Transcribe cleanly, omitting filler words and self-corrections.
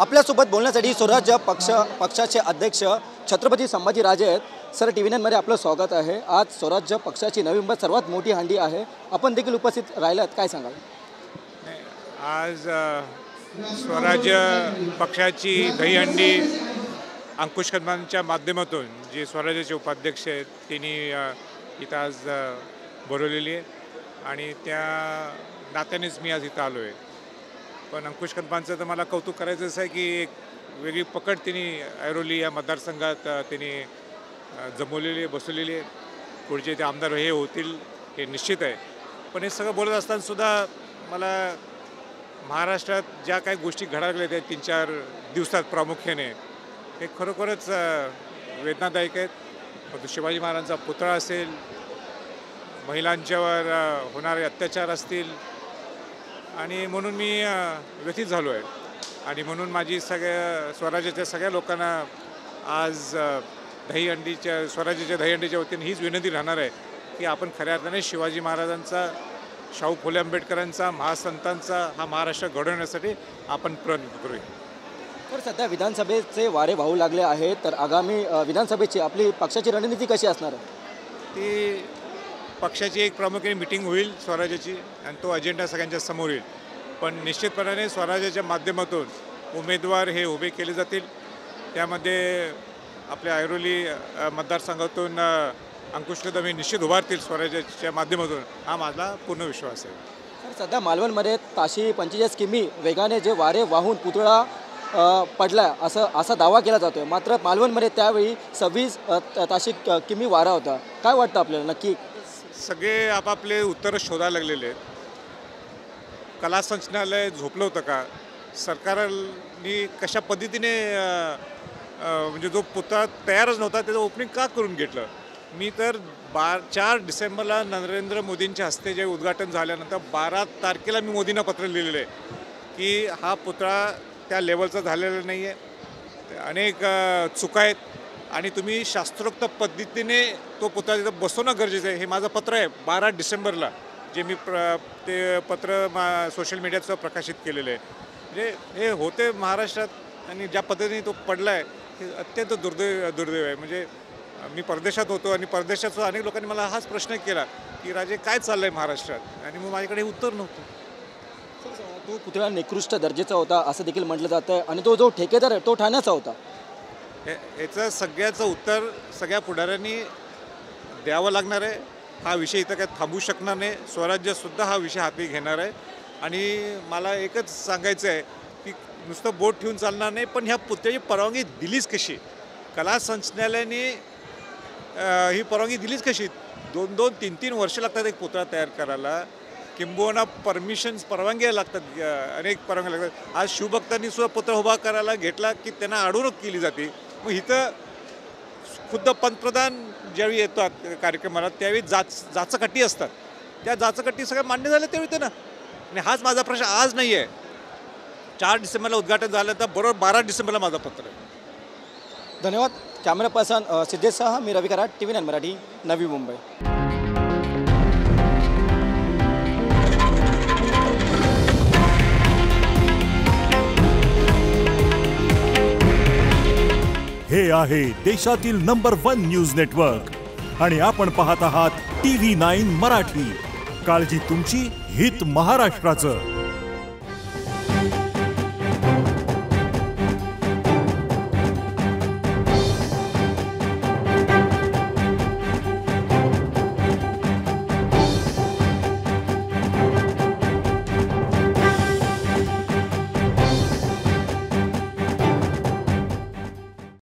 आपल्यासोबत बोलण्यासाठी स्वराज्य पक्षाचे अध्यक्ष छत्रपती संभाजीराजे आहेत। सर, TV9 मध्ये आपलं स्वागत आहे। आज स्वराज्य पक्षाची नवी मुंबईत सर्वात मोठी हंडी आहे, आपण देखील उपस्थित राहिलात, काय सांगाल? आज स्वराज्य पक्षाची दहीहंडी अंकुश कदमांच्या माध्यमातून जे स्वराज्याचे उपाध्यक्ष आहेत त्यांनी इथं आज बोलवलेली आहे आणि त्या नात्यानेच मी आज इथं आलो आहे। पण अंकुश कदमांचं तर मला कौतुक करायचं असं आहे की एक वेगळी पकड त्यांनी ऐरोली या मतदारसंघात त्यांनी जमवलेली बसवलेली आहे। पुढचे ते आमदार हे होतील हे निश्चित आहे। पण हे सगळं बोलत असतानासुद्धा मला महाराष्ट्रात ज्या काही गोष्टी घडायला लागल्या त्या 3-4 दिवसात प्रामुख्याने हे खरोखरच वेदनादायक आहेत। परंतु शिवाजी महाराजांचा पुतळा असेल, महिलांच्यावर होणारे अत्याचार असतील आणि म्हणून मी व्यथित झालो आहे आणि म्हणून माझी स्वराज्याच्या सगळ्या लोकांना आज स्वराज्याच्या दहीहंडीच्या वतीने हीच विनंती राहणार आहे की आपण खऱ्या अर्थाने शिवाजी महाराजांचा, शाहू फुले आंबेडकरांचा, महासंतांचा हा महाराष्ट्र घडवण्यासाठी आपण प्रयत्न करूया। तर सध्या विधानसभेचे वारे वाहू लागले आहेत, तर आगामी विधानसभेची आपली पक्षाची रणनीती कशी असणार आहे? ती पक्षाची एक प्रामुख्याने मीटिंग होईल स्वराज्याची आणि तो अजेंडा सगळ्यांच्या समोर येईल। पण निश्चितपणाने स्वराज्याच्या माध्यमातून उमेदवार हे उभे केले जातील। त्यामध्ये आपल्या ऐरोली मतदारसंघातून अंकुश कदम हे निश्चित उभारतील स्वराज्याच्या माध्यमातून, हा माझा पूर्ण विश्वास आहे। तर सध्या मालवणमध्ये ताशी 45 किमी वेगाने जे वारे वाहून पुतळा पडला असा दावा केला जातोय, मात्र मालवणमध्ये त्यावेळी 26 ताशी किमी वारा होता। काय वाटतं आपल्याला नक्की? सगळे आपापले उत्तरं शोधायला लागलेले आहेत। कला संचालनालय झोपलं होतं का? सरकारने कशा पद्धतीने म्हणजे जो पुतळा तयारच नव्हता त्याचं ओपनिंग का करून घेतलं? मी तर 4 डिसेंबरला नरेंद्र मोदींच्या हस्ते जे उद्घाटन झाल्यानंतर 12 तारखेला मी मोदींना पत्र लिहिलेलं आहे की हा पुतळा त्या लेवलचा झालेला नाही आहे, अनेक चुका आहेत आणि तुम्ही शास्त्रोक्त पद्धतीने तो पुतळा तिथं बसवणं गरजेचं आहे। हे माझं पत्र आहे 12 डिसेंबरला, जे मी ते पत्र सोशल मीडियाचं प्रकाशित केलेलं आहे। म्हणजे हे होते महाराष्ट्रात आणि ज्या पद्धतीने तो पडला आहे हे अत्यंत दुर्दैव आहे। म्हणजे मी परदेशात होतो आणि परदेशात अनेक लोकांनी मला हाच प्रश्न केला की राजे काय चाललं आहे महाराष्ट्रात, आणि मग माझ्याकडे हे उत्तर नव्हतं। तो पुतळा निकृष्ट दर्जाचा होता असं देखील म्हटलं जातं आणि तो जो ठेकेदार आहे तो ठाण्याचा होता। याचं सगळ्याचं उत्तर सगळ्या पुढाऱ्यांनी द्यावं लागणार आहे। हा विषय इथं काय थांबू शकणार नाही। स्वराज्यसुद्धा हा विषय हाती घेणार आहे आणि मला एकच सांगायचं आहे की नुसतं बोट ठेवून चालणार नाही, पण ह्या पुतळ्याची परवानगी दिलीच कशी? कला संचालनालयाने ही परवानगी दिलीच कशी? 2-2, 3-3 वर्ष लागतात एक पुतळा तयार करायला, किंबहुना परवानग्या लागतात, अनेक परवानग्या लागतात। आज शिवभक्तांनी सुद्धा पुतळा उभा करायला घेतला की त्यांना अडवणूक केली जाते। मग इथं खुद्द पंतप्रधान ज्यावेळी येतात कार्यक्रमाला त्यावेळी जाचकाठी असतात, त्या जाचकाठी सगळ्या मान्य झाल्या त्यावेळी ते ना। आणि हाच माझा प्रश्न आज नाही आहे। 4 डिसेंबरला उद्घाटन झालं तर बरोबर 12 डिसेंबरला माझा पत्र आहे। धन्यवाद। कॅमेरा पर्सन सिद्धेशसह मी रवी कराड, TV9 मराठी, नवी मुंबई। हे आहे देशातील नंबर 1 न्यूज नेटवर्क आणि आपण पाहत आहात TV9 मराठी। काळजी तुमची, हित महाराष्ट्राचं।